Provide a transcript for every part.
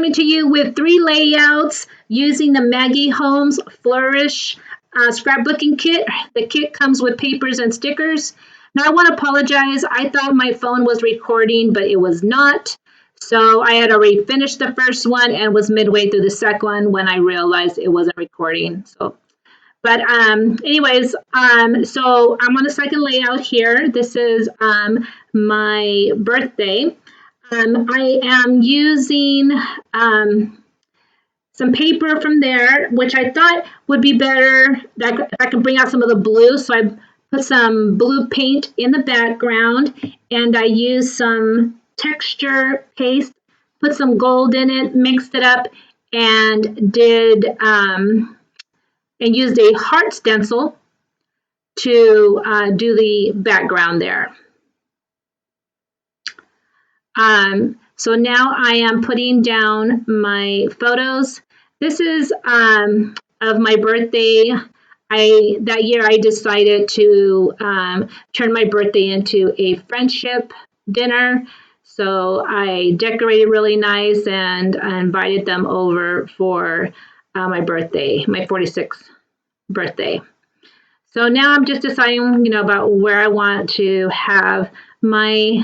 coming to you with 3 layouts using the Maggie Holmes Flourish scrapbooking kit. The kit comes with papers and stickers. Now I want to apologize. I thought my phone was recording, but it was not. So I had already finished the first one and was midway through the second one when I realized it wasn't recording. So anyways, so I'm on the second layout here. This is my birthday. I am using some paper from there, which I thought would be better that I can bring out some of the blue. So I put some blue paint in the background, and I used some texture paste, put some gold in it, mixed it up, and did and used a heart stencil to do the background there. So now I am putting down my photos. This is of my birthday. That year I decided to turn my birthday into a friendship dinner. So I decorated really nice and invited them over for my birthday, my 46th birthday. So now I'm just deciding, about where I want to have my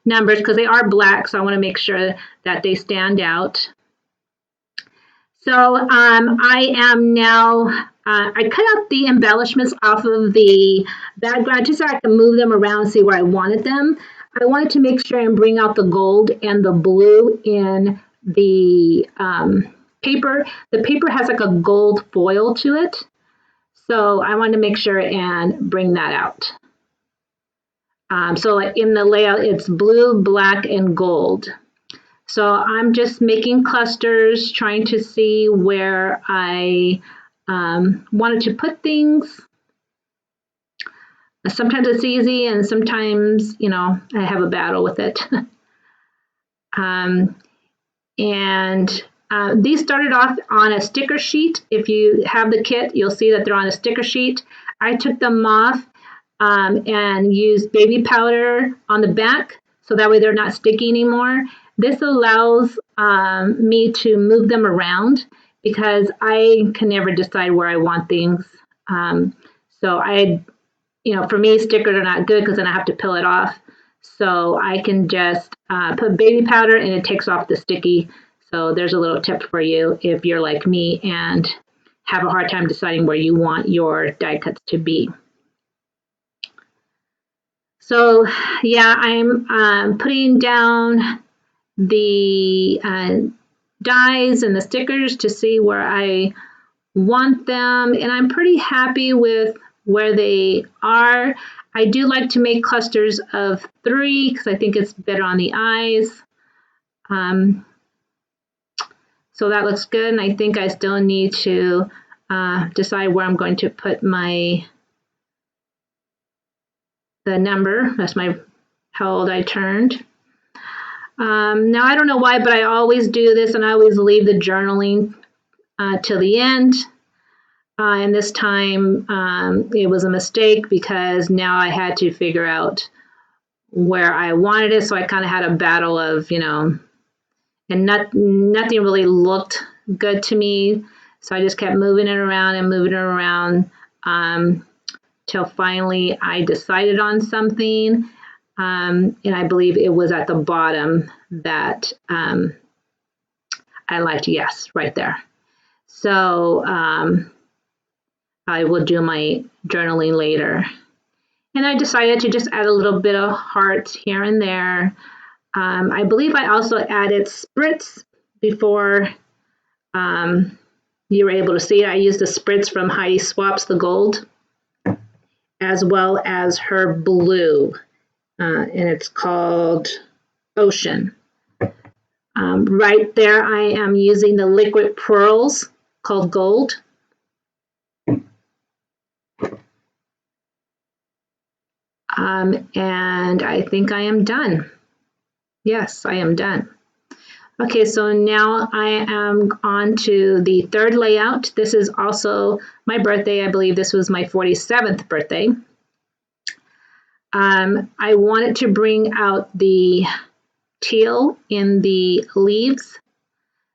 numbers, because they are black, so I want to make sure that they stand out. So I am now, I cut out the embellishments off of the background just so I can move them around and see where I wanted them. I wanted to make sure and bring out the gold and the blue in the paper. The paper has like a gold foil to it. So I wanted to make sure and bring that out. So in the layout, it's blue, black, and gold. So I'm just making clusters, trying to see where I wanted to put things. Sometimes it's easy, and sometimes, I have a battle with it. These started off on a sticker sheet. If you have the kit, you'll see that they're on a sticker sheet. I took them off and used baby powder on the back, so that way they're not sticky anymore. This allows me to move them around because I can never decide where I want things. So for me, stickers are not good because then I have to peel it off. So I can just put baby powder and it takes off the sticky. So there's a little tip for you if you're like me and have a hard time deciding where you want your die cuts to be. So yeah, I'm putting down the dies and the stickers to see where I want them, and I'm pretty happy with where they are. I do like to make clusters of 3 because I think it's better on the eyes. So that looks good, and I think I still need to decide where I'm going to put the number. That's how old I turned. Now I don't know why, but I always do this, and I always leave the journaling till the end. And this time it was a mistake because now I had to figure out where I wanted it. So I kind of had a battle of, and nothing really looked good to me. So I just kept moving it around and moving it around till finally I decided on something. And I believe it was at the bottom that I liked. Yes, right there. So I will do my journaling later. And I decided to just add a little bit of hearts here and there. I believe I also added spritz before you were able to see it. I used the spritz from Heidi Swaps the Gold, as well as her blue. And it's called Ocean. Right there, I am using the liquid pearls called Gold. And I think I am done. Yes, I am done. Okay, so now I am on to the third layout. This is also my birthday. I believe this was my 47th birthday. I wanted to bring out the teal in the leaves.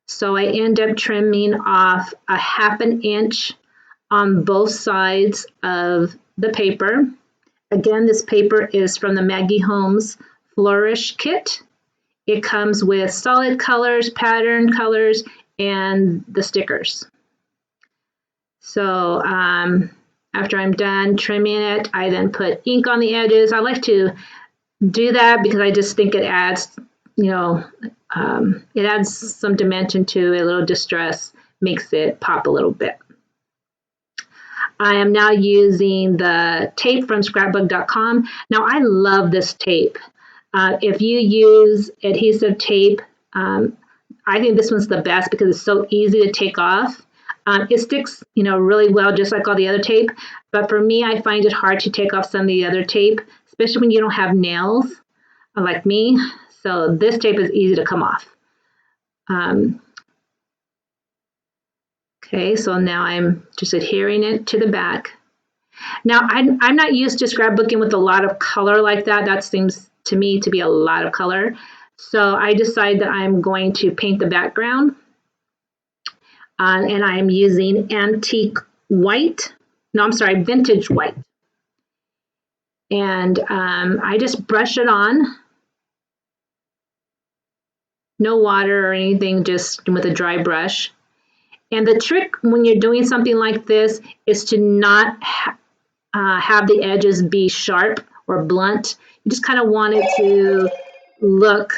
So I end up trimming off a 1/2 inch on both sides of the paper. Again, this paper is from the Maggie Holmes Flourish kit. It comes with solid colors, pattern colors, and the stickers. So after I'm done trimming it, I then put ink on the edges. I like to do that because I just think it adds, it adds some dimension to a little distress, makes it pop a little bit. I am now using the tape from scrapbook.com. Now I love this tape. If you use adhesive tape, I think this one's the best because it's so easy to take off. It sticks, really well, just like all the other tape. But for me, I find it hard to take off some of the other tape, especially when you don't have nails, like me. So this tape is easy to come off. Okay, so now I'm just adhering it to the back. Now, I'm not used to scrapbooking with a lot of color like that. That seems to me to be a lot of color. So I decide that I'm going to paint the background. And I'm using antique white. No, I'm sorry, vintage white. And I just brush it on. No water or anything, just with a dry brush. And the trick when you're doing something like this is to not have the edges be sharp or blunt. You just kind of want it to look,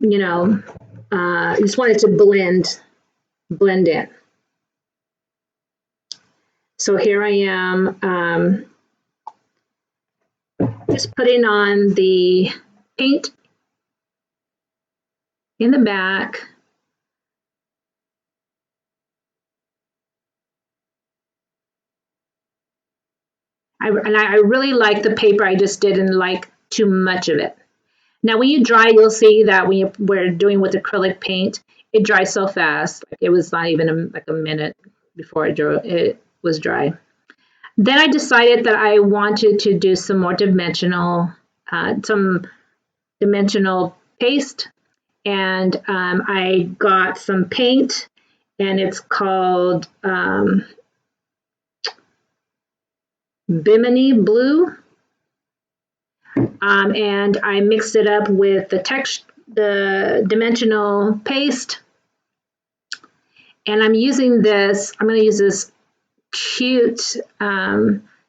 you just want it to blend in. So here I am just putting on the paint in the back. I really like the paper. I just didn't like too much of it. Now, when you dry, you'll see that when we're doing with acrylic paint, it dries so fast. It was not even like a minute before it was dry. Then I decided that I wanted to do some more dimensional paste, and I got some paint, and it's called Bimini Blue. And I mixed it up with the dimensional paste. And I'm using this, I'm going to use this cute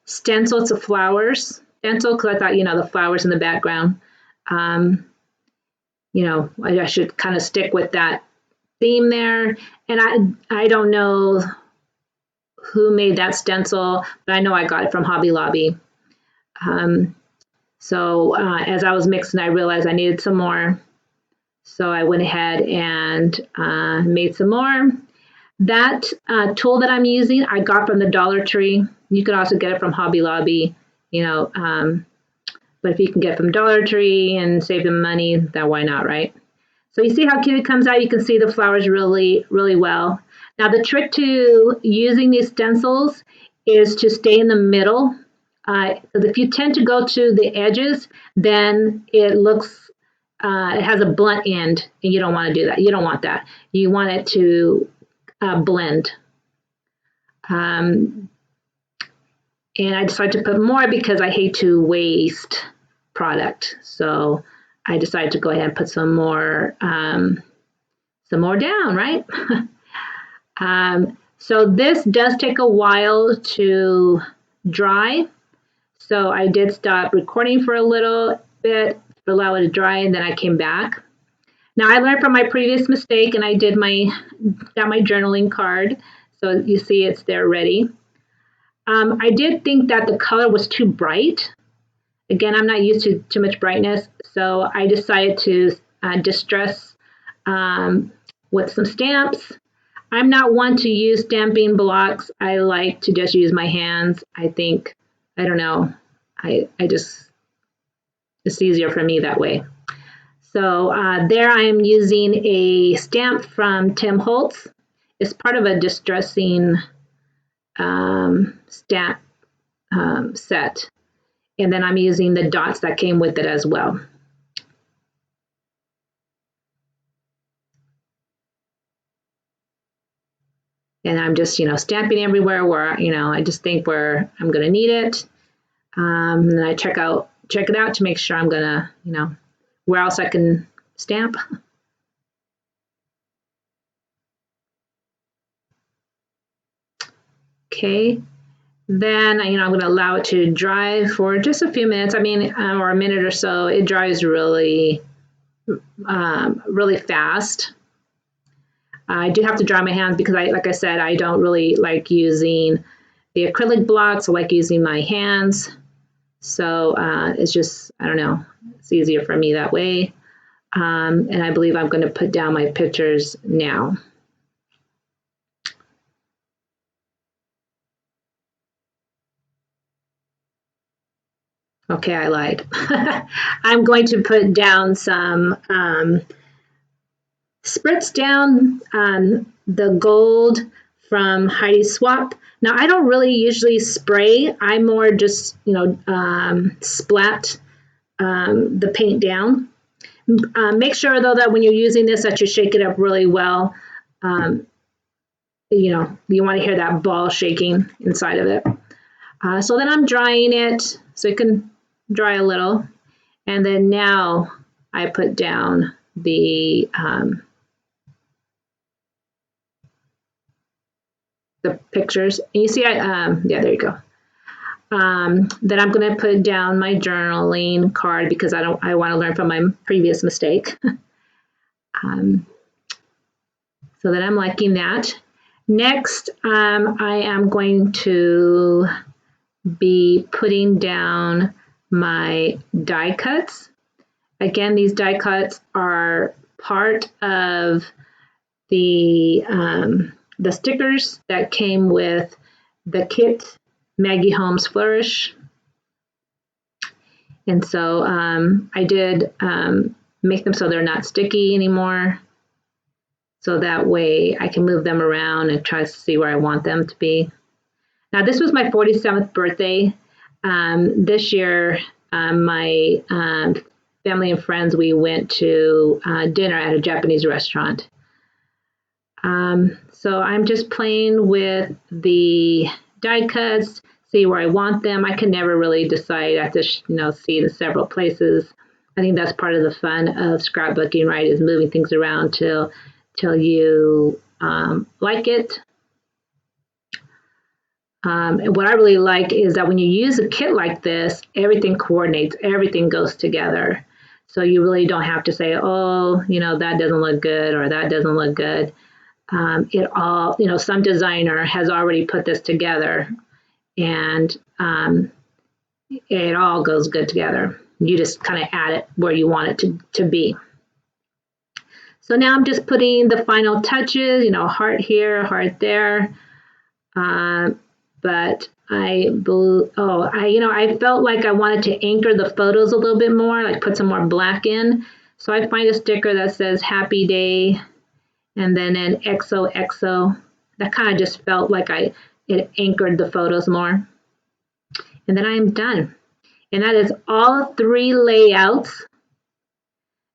stencil. It's a flowers stencil because I thought, the flowers in the background. I should kind of stick with that theme there. And I don't know who made that stencil, but I know I got it from Hobby Lobby. So as I was mixing, I realized I needed some more. So I went ahead and made some more. That tool that I'm using, I got from the Dollar Tree. You can also get it from Hobby Lobby, but if you can get from Dollar Tree and save them money, then why not, right? So you see how cute it comes out? You can see the flowers really, really well. Now the trick to using these stencils is to stay in the middle. Because if you tend to go to the edges, then it looks, it has a blunt end, and you don't want to do that. You don't want that. You want it to blend. And I decided to put more because I hate to waste product. So I decided to go ahead and put some more down, right? So this does take a while to dry. So I did stop recording for a little bit to allow it to dry, and then I came back. Now I learned from my previous mistake, and I got my journaling card. So you see it's there ready. I did think that the color was too bright. Again, I'm not used to too much brightness, so I decided to distress with some stamps. I'm not one to use stamping blocks. I like to just use my hands. I don't know. It's easier for me that way. So there I am using a stamp from Tim Holtz. It's part of a distressing stamp set. And then I'm using the dots that came with it as well. And I'm just, stamping everywhere where, I just think where I'm going to need it. And then I check it out to make sure I'm going to, where else I can stamp. Okay. Then, I'm going to allow it to dry for just a few minutes. Or a minute or so. It dries really, really fast. I do have to dry my hands because, like I said, I don't really like using the acrylic blocks. I like using my hands. So it's just, I don't know, it's easier for me that way. And I believe I'm going to put down my pictures now. Okay, I lied. I'm going to put down some spritz down the gold from Heidi Swap. Now, I don't really usually spray. I more just, splat the paint down. Make sure, though, that when you're using this, that you shake it up really well. You want to hear that ball shaking inside of it. So then I'm drying it so it can dry a little. And then now I put down the pictures. And you see, yeah, there you go. Then I'm going to put down my journaling card because I want to learn from my previous mistake. So then I'm liking that. Next, I am going to be putting down my die cuts. Again, these die cuts are part of the stickers that came with the kit Maggie Holmes Flourish. And so I did make them so they're not sticky anymore. So that way I can move them around and try to see where I want them to be. Now, this was my 47th birthday. This year, my family and friends, we went to dinner at a Japanese restaurant. So I'm just playing with the die cuts, see where I want them. I can never really decide. I have to, see the several places. I think that's part of the fun of scrapbooking, right, is moving things around till you like it. And what I really like is that when you use a kit like this, everything coordinates, everything goes together. So you really don't have to say, oh, that doesn't look good or that doesn't look good. It all, some designer has already put this together and it all goes good together. You just kind of add it where you want it to be. So now I'm just putting the final touches, heart here, heart there. But I felt like I wanted to anchor the photos a little bit more, like put some more black in. So I find a sticker that says Happy Day and then an XOXO. That kind of just felt like it anchored the photos more. And then I am done. And that is all 3 layouts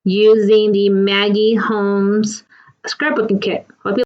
using the Maggie Holmes scrapbooking kit. Hope you